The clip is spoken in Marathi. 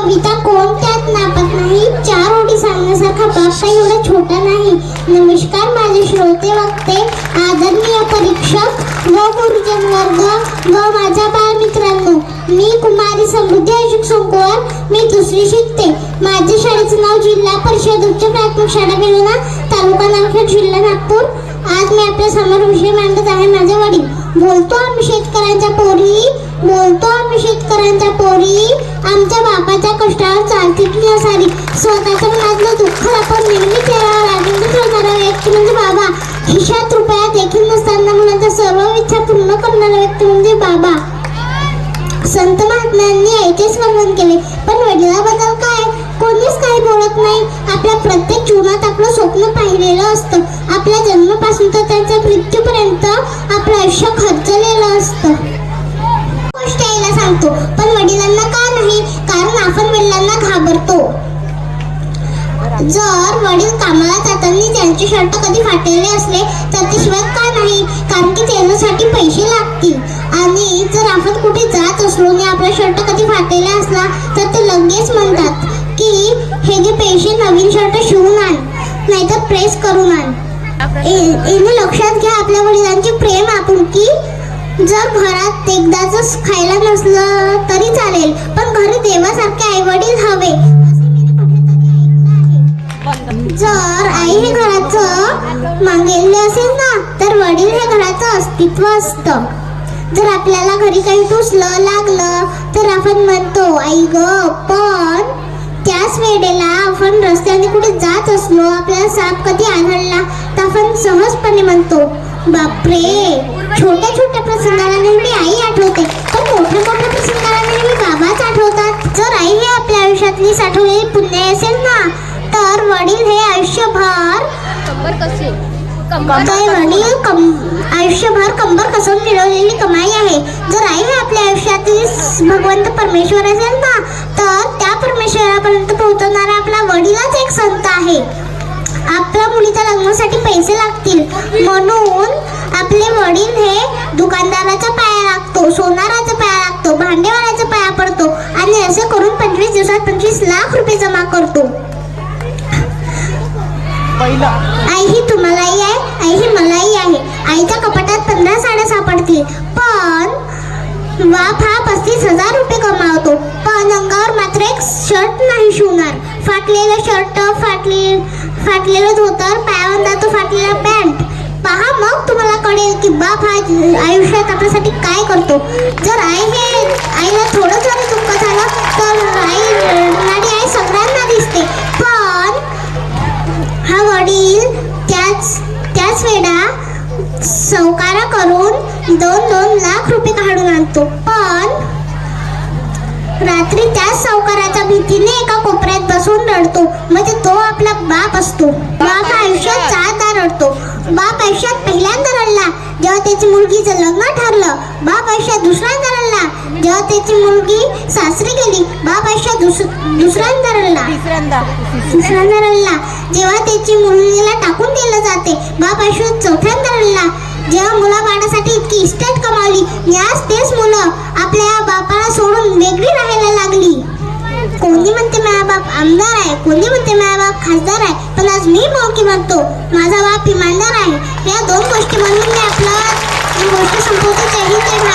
कविता कोणत्यात नापत नाही, चार ओळी सांगण्यासारखा बाप काही एवढा छोटा नाही. नमस्कार माझे श्रोते वक्ते, आदरणीय परीक्षक व गुरुजन वर्ग व माझ्या बालमित्रांनो, मी कुमारी समृद्धी अशोक संकुवर, मी दुसरी शिकते. माझ्या शाळेचं नाव जिल्हा परिषद उच्च प्राथमिक शाळा बेलोना, तालुका नागखेड, जिल्हा नागपूर. आज मी आपल्या समोर विषय मांडत आहे माझे वडील. बोलतो आम्ही शेतकऱ्यांच्या पोरी, बोलतो आम्ही शेतकऱ्यांच्या पोरी, आमच्या बापाच्या कष्टावर चालती सारी. स्वतःच्या मनातलं दुःख आपण नेहमी ठेवावं लागेल ठेवणारा व्यक्ती म्हणजे बाबा. खिशात रुपया देखील नसताना मुलांच्या सर्व इच्छा पूर्ण करणारा व्यक्ती म्हणजे बाबा. संत महात्म्यांनी याचेच वर्णन केले, पण वडिलांबद्दल काय कोणीच काही बोलत नाही. आपल्या प्रत्येक जीवनात आपलं स्वप्न पाहिलेलं असतं. आपल्या जन्मापासून तर त्यांच्या मृत्यूपर्यंत आपलं आयुष्य खर्चलेलं असतं. गोष्ट यायला सांगतो, पण वडिलांना का नाही? कारण आपण वडिलांना घाबरतो. जर वडील कामाला जाताना त्यांचे शर्ट कधी फाटलेले असले तर ते शिवत का नाही? कारण की त्याच्यासाठी पैसे लागतील. आणि जर आपण कुठे जात असलो आणि आपला शर्ट कधी फाटलेला असला तर ते लगेच म्हणतात की हे जे पैसे नवीन शर्ट शिवून आण, नाहीतर प्रेस करून आण. हे लक्षात घ्या आपल्या वडिलांची प्रेम आपुलकी. जर घरात एकदाच खायला नसलं तरी चालेल, पण घरी देवासारखे आई वडील हवे. जर आई हे घराचं मागेले असेल ना, तर वडील हे घराचं अस्तित्व असतं. जर आपल्याला घरी काही टुसलं लागलं तर आपण म्हणतो आई ग, पण त्याच वेळेला आपण रस्त्याने कुठे जात असलो, आपल्याला साप कधी आढळला तर आपण सहजपणे म्हणतो बापरे. छोट्या छोट्या प्रसंगाला नेहमी आई आठवते, पण मोठ्या मोठ्या प्रसंगाला नेहमी बाबाच आठवतात. जर आई हे आपल्या आयुष्यातली साठवलेली पुण्य असेल ना, तर वडील हे आयुष्यभर कंबर कसून मिळवलेली कमाई आहे. जर आई हे आपल्या आयुष्यातील भगवंत परमेश्वर असेल ना, तर त्या परमेश्वरापर्यंत पोहोचवणारा आपला वडीलच एक संत आहे. आपल्या मुलीच्या लग्नासाठी पैसे लागतील म्हणून आपले वडील हे दुकानदाराच्या पाया लागतो, सोनाराच्या पाया लागतो, भांडेवाल्याच्या पाया पडतो आणि असे करून 25 दिवसात 25 लाख रुपये जमा करतो. आई ही तुम्हालाही आहे, आई ही मलाही आहे. आईच्या कपाटात 15 साड्या सापडतील, पण बाप हा 35,000 रुपये कमावतो, पण अंगावर मात्र एक शर्ट नाही शिवणार. फाटलेलं शर्ट, फाटलेलं धोतर, पायावर तो फाटलेला पॅन्ट पहा, मग तुम्हाला कळेल की बाप हा आयुष्यात आपल्यासाठी काय करतो. जर आईला थोडं जरी दुःख झालं तर आई सगळ्यांना दिसते, पण हा वडील त्याच वेळा सावकारा करून 2-2 लाख रुपये काढून आणतो. पण रात्री त्याच सावकाराच्या भीतीने एका कोपऱ्यात बसून रडतो. म्हणजे तो आपला बाप असतो. बाप आयुष्यात 4दा रडतो. बाप आयुष्यात पहिल्यांदा रडला जेव्हा त्याची मुलगीचं लग्न ठरलं. बाप आयुष्यात दुसऱ्यांदा रडला जेव्हा त्याची मुलगी सासरी गेली. बाप आयुष्यात दुसऱ्यांदा रडला जेव्हा त्याची मुलीला टाकून दिलं जाते. बाप आयुष्यात 4थ्यांदा रडला जेव्हा मुलाबाळासाठी इतकी इस्टेट कमावली आणि आज तेच मुलं आपल्या बापाला सोडून वेगळी राहायला लागली. कोणी म्हणते माझा बाप आमदार आहे, कोणी म्हणते माझा बाप खासदार आहे, पण आज मी मोठी म्हणतो माझा बाप इमानदार आहे. या 2 गोष्टी म्हणून मी आपला गोष्ट संपवतो. जय हिंद, जय भारत.